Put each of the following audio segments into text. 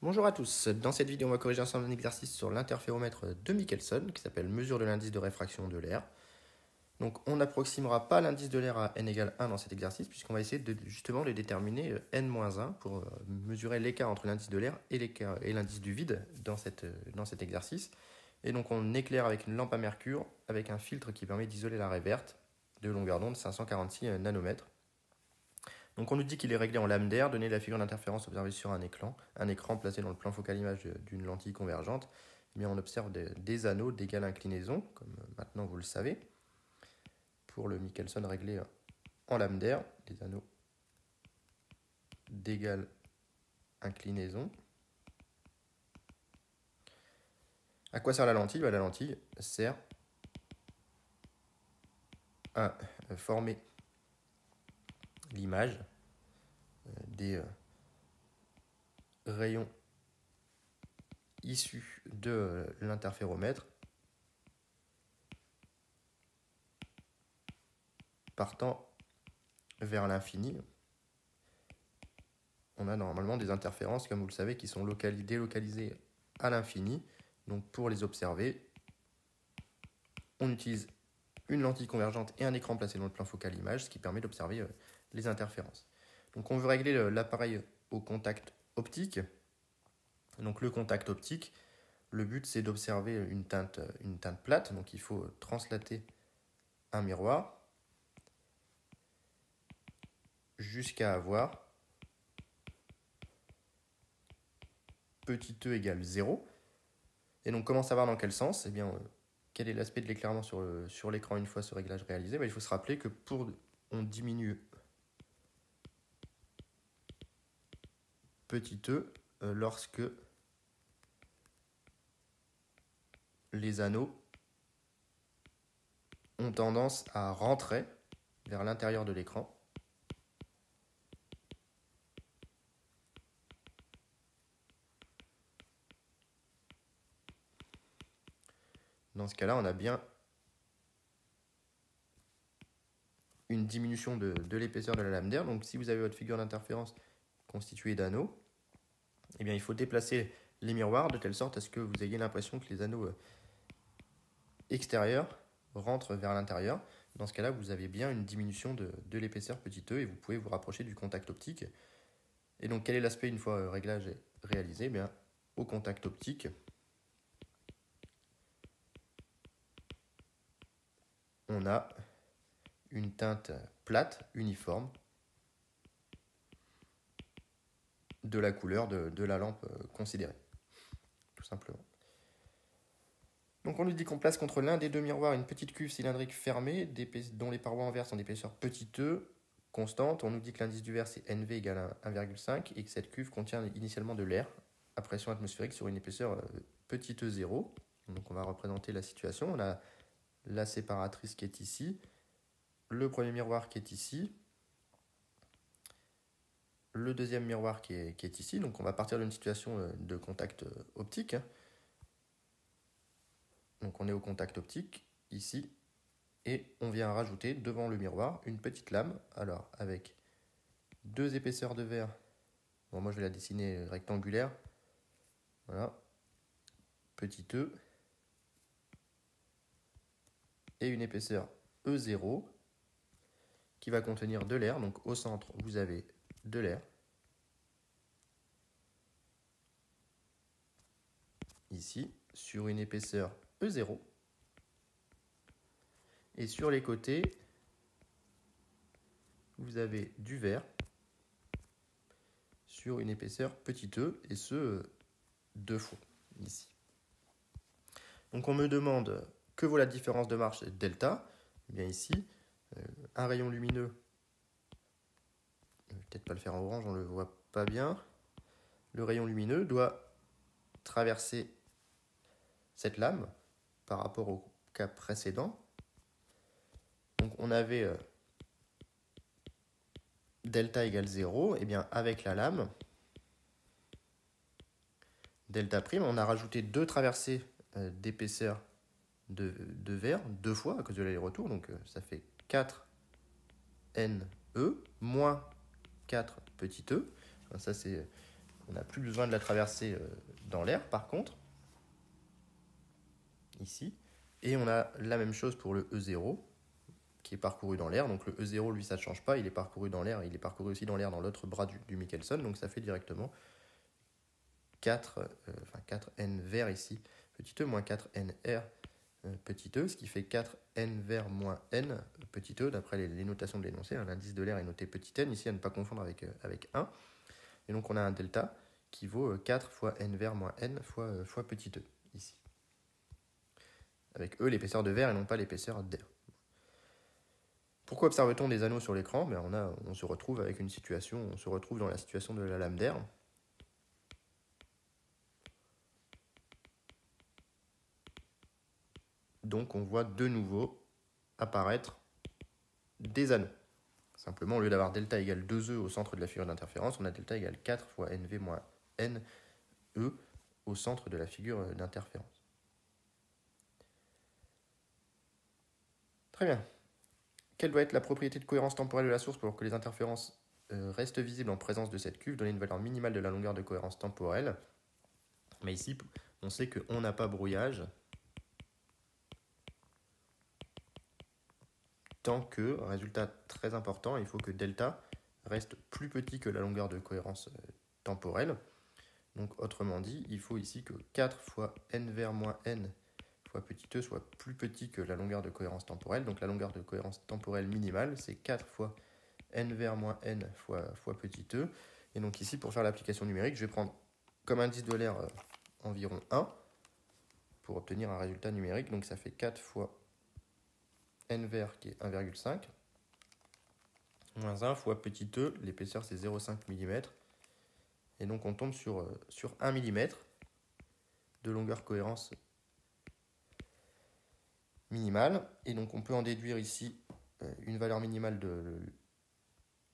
Bonjour à tous, dans cette vidéo on va corriger ensemble un exercice sur l'interféromètre de Michelson qui s'appelle mesure de l'indice de réfraction de l'air. Donc on n'approximera pas l'indice de l'air à n égale 1 dans cet exercice puisqu'on va essayer justement de déterminer n-1 pour mesurer l'écart entre l'indice de l'air et l'indice du vide dans cet exercice. Et donc on éclaire avec une lampe à mercure avec un filtre qui permet d'isoler la raie verte de longueur d'onde 546 nanomètres. Donc on nous dit qu'il est réglé en lame d'air, donner la figure d'interférence observée sur un écran placé dans le plan focal image d'une lentille convergente. Eh bien, on observe des anneaux d'égale inclinaison, comme maintenant vous le savez. Pour le Michelson réglé en lame d'air, des anneaux d'égale inclinaison. À quoi sert la lentille? La lentille sert à former l'image des rayons issus de l'interféromètre partant vers l'infini. On a normalement des interférences, comme vous le savez, qui sont délocalisées à l'infini. Donc pour les observer, on utilise une lentille convergente et un écran placé dans le plan focal image, ce qui permet d'observer les interférences. Donc on veut régler l'appareil au contact optique. Donc le contact optique, le but c'est d'observer une teinte plate, donc il faut translater un miroir jusqu'à avoir petit e égale 0. Et donc comment savoir dans quel sens? Eh bien, quel est l'aspect de l'éclairement sur l'écran une fois ce réglage réalisé? Il faut se rappeler que on diminue petit e lorsque les anneaux ont tendance à rentrer vers l'intérieur de l'écran. Dans ce cas-là, on a bien une diminution de l'épaisseur de la lame d'air. Donc si vous avez votre figure d'interférence constituée d'anneaux, eh bien, il faut déplacer les miroirs de telle sorte à ce que vous ayez l'impression que les anneaux extérieurs rentrent vers l'intérieur. Dans ce cas-là, vous avez bien une diminution de l'épaisseur petit e et vous pouvez vous rapprocher du contact optique. Et donc, quel est l'aspect une fois le réglage réalisé? Eh bien, au contact optique, on a une teinte plate, uniforme, de la couleur de la lampe considérée, tout simplement. Donc on nous dit qu'on place contre l'un des deux miroirs une petite cuve cylindrique fermée dont les parois en verre sont d'épaisseur petit e constante. On nous dit que l'indice du verre c'est NV égale 1,5 et que cette cuve contient initialement de l'air à pression atmosphérique sur une épaisseur petit e 0. Donc on va représenter la situation. On a la séparatrice qui est ici, le premier miroir qui est ici, le deuxième miroir qui est ici. Donc on va partir d'une situation de contact optique. Donc on est au contact optique, ici, et on vient rajouter devant le miroir une petite lame, alors avec deux épaisseurs de verre. Bon, moi je vais la dessiner rectangulaire, voilà, petit e, et une épaisseur E0, qui va contenir de l'air, donc au centre vous avez de l'air, ici, sur une épaisseur E0, et sur les côtés, vous avez du verre sur une épaisseur petit e, et ce, deux fois, ici. Donc on me demande que vaut la différence de marche delta. Eh bien ici, un rayon lumineux, je vais peut-être pas le faire en orange, on ne le voit pas bien. Le rayon lumineux doit traverser cette lame par rapport au cas précédent. Donc on avait delta égale 0, et bien avec la lame, delta prime, on a rajouté deux traversées d'épaisseur de verre, deux fois à cause de l'aller-retour, donc ça fait 4 NE moins 4 petit e. Ça c'est On n'a plus besoin de la traverser dans l'air, par contre, ici. Et on a la même chose pour le E0, qui est parcouru dans l'air. Donc le E0, lui, ça ne change pas, il est parcouru dans l'air, il est parcouru aussi dans l'air dans l'autre bras du Michelson, donc ça fait directement 4n vers ici, petit e, moins 4nr petit e, ce qui fait 4n vers moins n petit e, d'après les notations de l'énoncé. L'indice de l'air est noté petit n, ici à ne pas confondre avec 1. Et donc on a un delta qui vaut 4 fois n vers moins n fois petit e, ici. Avec E l'épaisseur de verre et non pas l'épaisseur d'air. Pourquoi observe-t-on des anneaux sur l'écran? On se retrouve avec une situation, on se retrouve dans la situation de la lame d'air. Donc on voit de nouveau apparaître des anneaux. Simplement, au lieu d'avoir delta égale 2e au centre de la figure d'interférence, on a delta égale 4 fois nv moins ne au centre de la figure d'interférence. Très bien. Quelle doit être la propriété de cohérence temporelle de la source pour que les interférences restent visibles en présence de cette cuve? Donner une valeur minimale de la longueur de cohérence temporelle. Mais ici, on sait qu'on n'a pas brouillage tant que, résultat très important, il faut que delta reste plus petit que la longueur de cohérence temporelle. Donc autrement dit, il faut ici que 4 fois n vers moins n fois petit e soit plus petit que la longueur de cohérence temporelle. Donc la longueur de cohérence temporelle minimale, c'est 4 fois n vers moins n fois petit e. Et donc ici, pour faire l'application numérique, je vais prendre comme indice de l'air environ 1 pour obtenir un résultat numérique. Donc ça fait 4 fois n vers qui est 1,5 moins 1 fois petit e, l'épaisseur c'est 0,5 mm. Et donc on tombe sur 1 mm de longueur cohérence minimale. Et donc on peut en déduire ici une valeur minimale de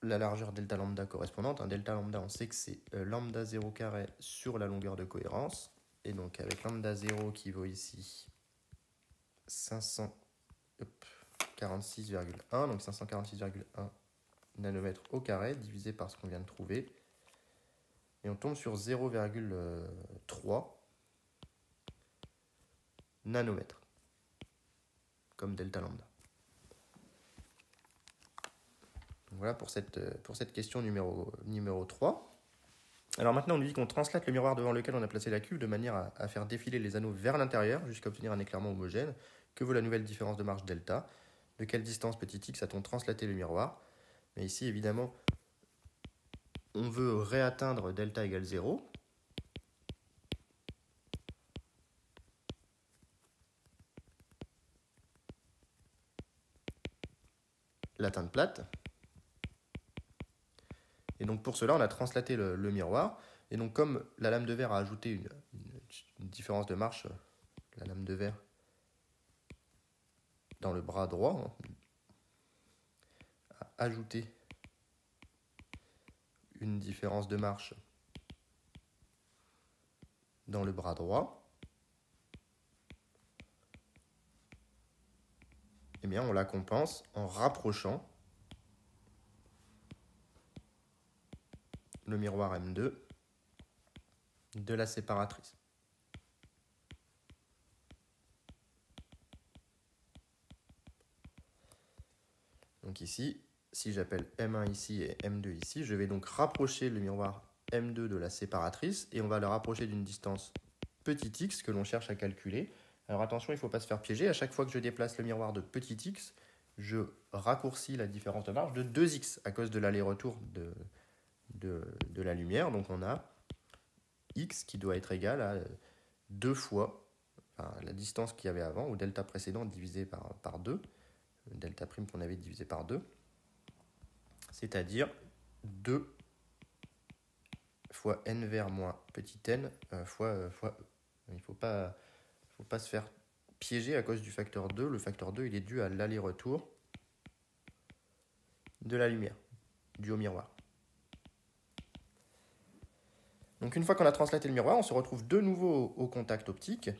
la largeur delta lambda correspondante. Un delta lambda, on sait que c'est lambda 0 carré sur la longueur de cohérence. Et donc avec lambda 0 qui vaut ici 546,1, donc 546,1 nanomètres au carré, divisé par ce qu'on vient de trouver. Et on tombe sur 0,3 nanomètres, comme delta lambda. Donc voilà pour cette question numéro 3. Alors maintenant, on nous dit qu'on translate le miroir devant lequel on a placé la cuve de manière à faire défiler les anneaux vers l'intérieur jusqu'à obtenir un éclairement homogène. Que vaut la nouvelle différence de marge delta? De quelle distance petit x a-t-on translaté le miroir? Mais ici, évidemment, on veut réatteindre delta égale 0. L'atteinte plate. Et donc pour cela, on a translaté le miroir. Et donc comme la lame de verre a ajouté une différence de marche, la lame de verre dans le bras droit, a ajouté une différence de marche dans le bras droit, eh bien on la compense en rapprochant le miroir M2 de la séparatrice. Donc ici, si j'appelle M1 ici et M2 ici, je vais donc rapprocher le miroir M2 de la séparatrice et on va le rapprocher d'une distance petit x que l'on cherche à calculer. Alors attention, il ne faut pas se faire piéger. À chaque fois que je déplace le miroir de petit x, je raccourcis la différence de marge de 2x à cause de l'aller-retour de la lumière. Donc on a x qui doit être égal à 2 fois la distance qu'il y avait avant, ou delta précédent divisé par 2, delta prime qu'on avait divisé par 2, c'est-à-dire 2 fois n vers moins petit n fois E. Il ne faut pas se faire piéger à cause du facteur 2. Le facteur 2, il est dû à l'aller-retour de la lumière, dû au miroir. Donc une fois qu'on a translaté le miroir, on se retrouve de nouveau au contact optique.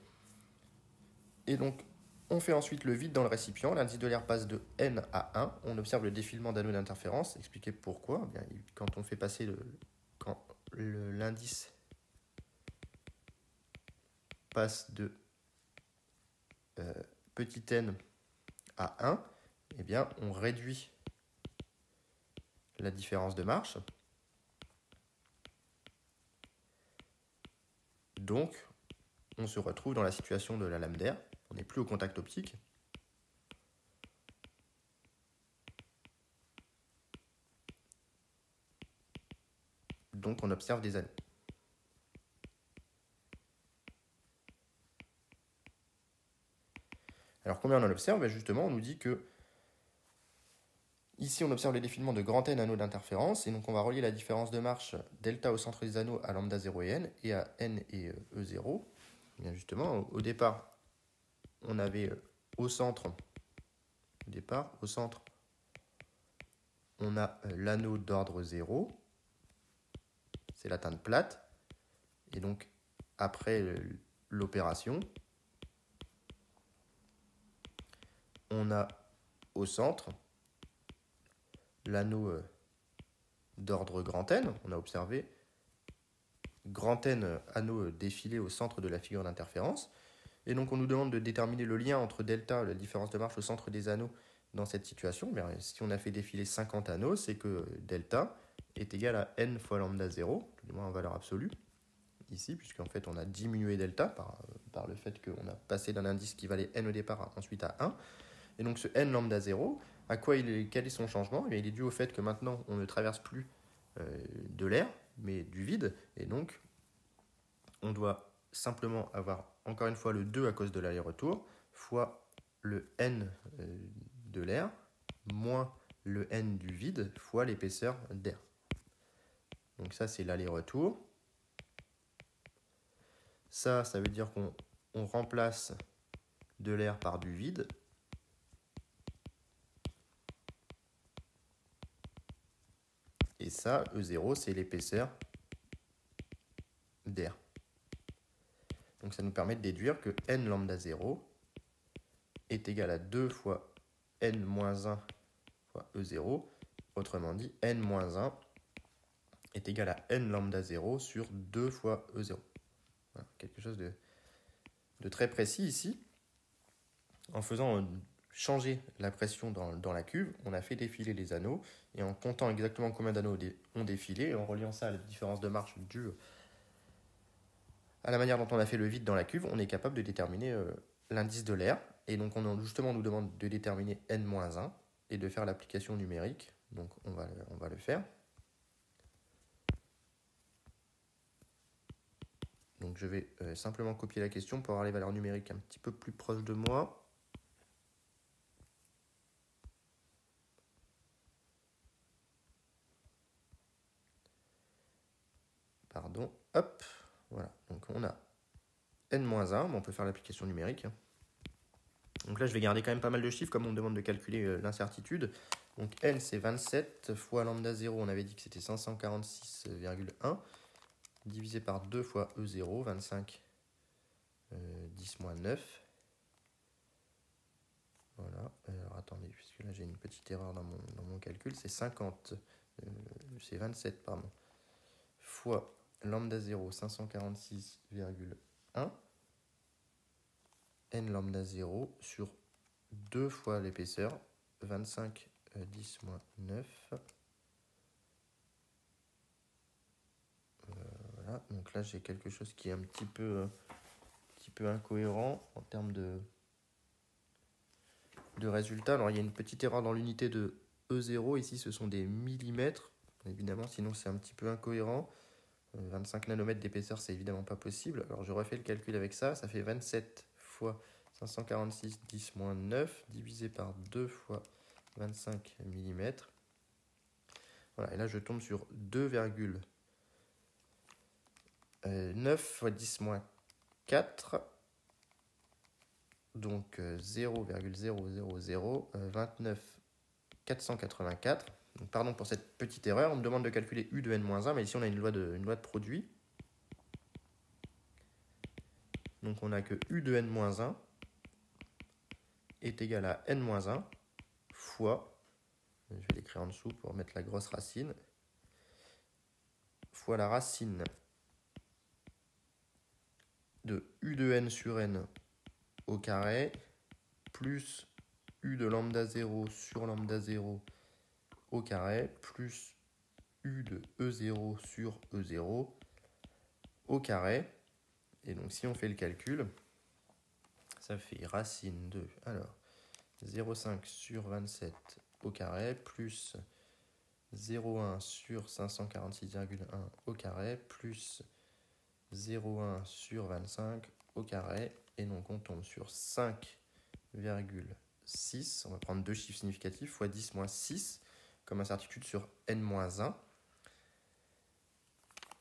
Et donc, on fait ensuite le vide dans le récipient. L'indice de l'air passe de n à 1. On observe le défilement d'anneaux d'interférence. Expliquez pourquoi. Eh bien, quand on fait passer quand l'indice passe de petit n à 1, eh bien, on réduit la différence de marche. Donc, on se retrouve dans la situation de la lame d'air. On n'est plus au contact optique. Donc, on observe des anneaux. Alors, combien on en observe? Justement, on nous dit que ici, on observe les défilements de grand N anneaux d'interférence. Et donc, on va relier la différence de marche delta au centre des anneaux à lambda 0 et n, et à n et E0. Et bien justement, au départ, on avait au centre, on a l'anneau d'ordre 0. C'est la teinte plate. Et donc, après l'opération, on a au centre l'anneau d'ordre grand N. On a observé grand N anneaux défilés au centre de la figure d'interférence. Et donc, on nous demande de déterminer le lien entre delta, la différence de marche au centre des anneaux, dans cette situation. Bien, si on a fait défiler 50 anneaux, c'est que delta est égal à n fois lambda 0, du moins en valeur absolue, ici, puisqu'en fait, on a diminué delta par le fait qu'on a passé d'un indice qui valait n au départ ensuite à 1. Et donc, ce n lambda 0, quel est son changement? Il est dû au fait que maintenant, on ne traverse plus de l'air, mais du vide. Et donc, on doit simplement avoir, encore une fois, le 2 à cause de l'aller-retour, fois le n de l'air, moins le n du vide, fois l'épaisseur d'air. Donc ça, c'est l'aller-retour. Ça veut dire qu'on remplace de l'air par du vide. Et ça, E0, c'est l'épaisseur d'air. Donc ça nous permet de déduire que n lambda 0 est égal à 2 fois n-1 fois E0. Autrement dit, n-1 est égal à n lambda 0 sur 2 fois E0. Voilà, quelque chose de très précis ici. En faisant changer la pression dans la cuve, on a fait défiler les anneaux, et en comptant exactement combien d'anneaux ont défilé, et en reliant ça à la différence de marche due à la manière dont on a fait le vide dans la cuve, on est capable de déterminer l'indice de l'air. Et donc justement, on nous demande de déterminer n-1 et de faire l'application numérique. Donc on va le faire. Donc je vais simplement copier la question pour avoir les valeurs numériques un petit peu plus proches de moi. Pardon, hop, voilà. Donc on a n-1, on peut faire l'application numérique. Donc là, je vais garder quand même pas mal de chiffres, comme on me demande de calculer l'incertitude. Donc n, c'est 27 fois lambda 0, on avait dit que c'était 546,1, divisé par 2 fois E0, 25, 10 moins 9. Voilà, alors attendez, puisque là j'ai une petite erreur dans mon calcul, c'est 27, pardon, fois lambda 0, 546,1, n lambda 0 sur 2 fois l'épaisseur, 25, 10 moins 9. Voilà, donc là j'ai quelque chose qui est un petit peu incohérent en termes de résultats. Alors il y a une petite erreur dans l'unité de E0, ici ce sont des millimètres, évidemment, sinon c'est un petit peu incohérent. 25 nanomètres d'épaisseur, c'est évidemment pas possible. Alors je refais le calcul avec ça, ça fait 27 fois 546, 10 moins 9, divisé par 2 fois 25 mm. Voilà, et là je tombe sur 2,9 fois 10 moins 4, donc 0,00029 484. Donc, pardon pour cette petite erreur, on me demande de calculer U de n-1, mais ici on a une loi de produit. Donc on a que U de n-1 est égal à n-1 fois, je vais l'écrire en dessous pour mettre la grosse racine, fois la racine de U de n sur n au carré plus U de lambda 0 sur lambda 0 au carré plus U de E0 sur E0 au carré. Et donc si on fait le calcul, ça fait racine de 0,5 sur 27 au carré plus 0,1 sur 546,1 au carré plus 0,1 sur 25 au carré. Et donc on tombe sur 5,6. On va prendre deux chiffres significatifs, fois 10 moins 6, comme incertitude sur n-1.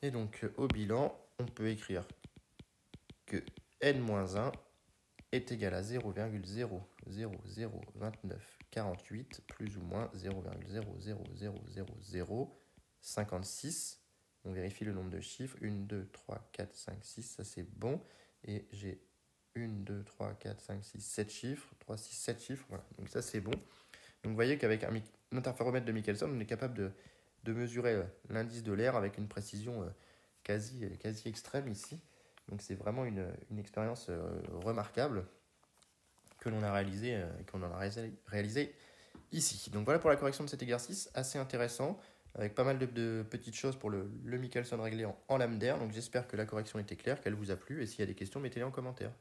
Et donc au bilan, on peut écrire que n-1 est égal à 0,0002948 plus ou moins 0,0000056. On vérifie le nombre de chiffres. 1, 2, 3, 4, 5, 6, ça c'est bon. Et j'ai 1, 2, 3, 4, 5, 6, 7 chiffres. 3, 6, 7 chiffres. Voilà. Donc ça c'est bon. Donc vous voyez qu'avec un interféromètre de Michelson, on est capable de mesurer l'indice de l'air avec une précision quasi extrême ici. Donc c'est vraiment une expérience remarquable que l'on a réalisé ici. Donc voilà pour la correction de cet exercice, assez intéressant, avec pas mal de petites choses pour le Michelson réglé en lambda. Donc j'espère que la correction était claire, qu'elle vous a plu, et s'il y a des questions, mettez-les en commentaire.